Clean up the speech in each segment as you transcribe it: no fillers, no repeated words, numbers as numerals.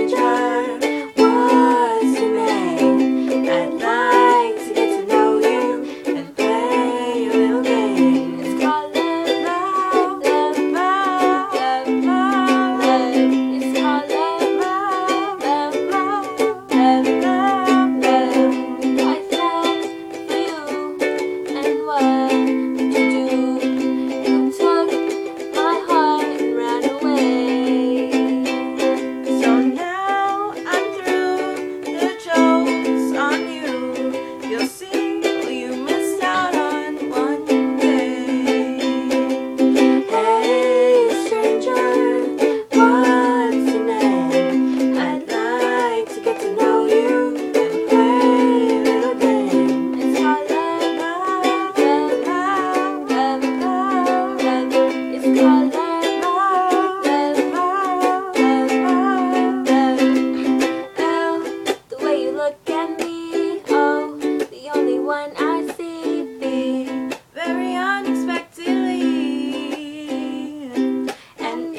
stranger, what's your name? I'd like to get to know you and play a little game. It's called love, love, love, love, love, love. It's called love, love, love, love, love, love, love. I fell for you, and what did you do? You took my heart and ran away. So now I'm through the jokes on you. You'll see what you missed out on one day. Hey stranger, what's your name? I'd like to get to know you and play a little game. It's called love, love, love, love, love, love. It's called love, love, love, love, love, love. Oh, the way you look at me, oh, the only one I see, very unexpectedly. And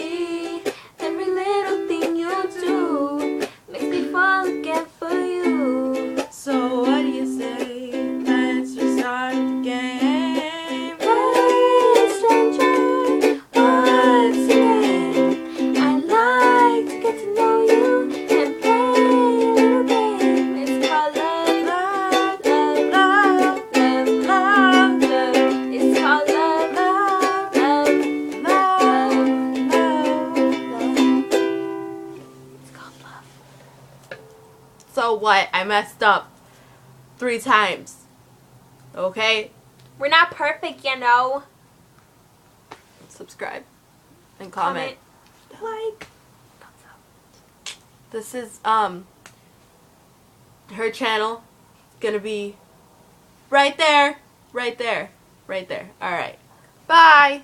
every little thing you do makes me fall again for you. So what do you say? Let's restart the game. Hey stranger, what's your name? I'd like to get to know you and play a little game. It's called love, love, love, love, love, love, love. It's called love, love, love, love, love, love. It's called love. So what? I messed up 3 times. Okay? We're not perfect, you know. Subscribe and comment. Like. This is her channel. It's gonna be right there, right there, right there. Alright. Bye.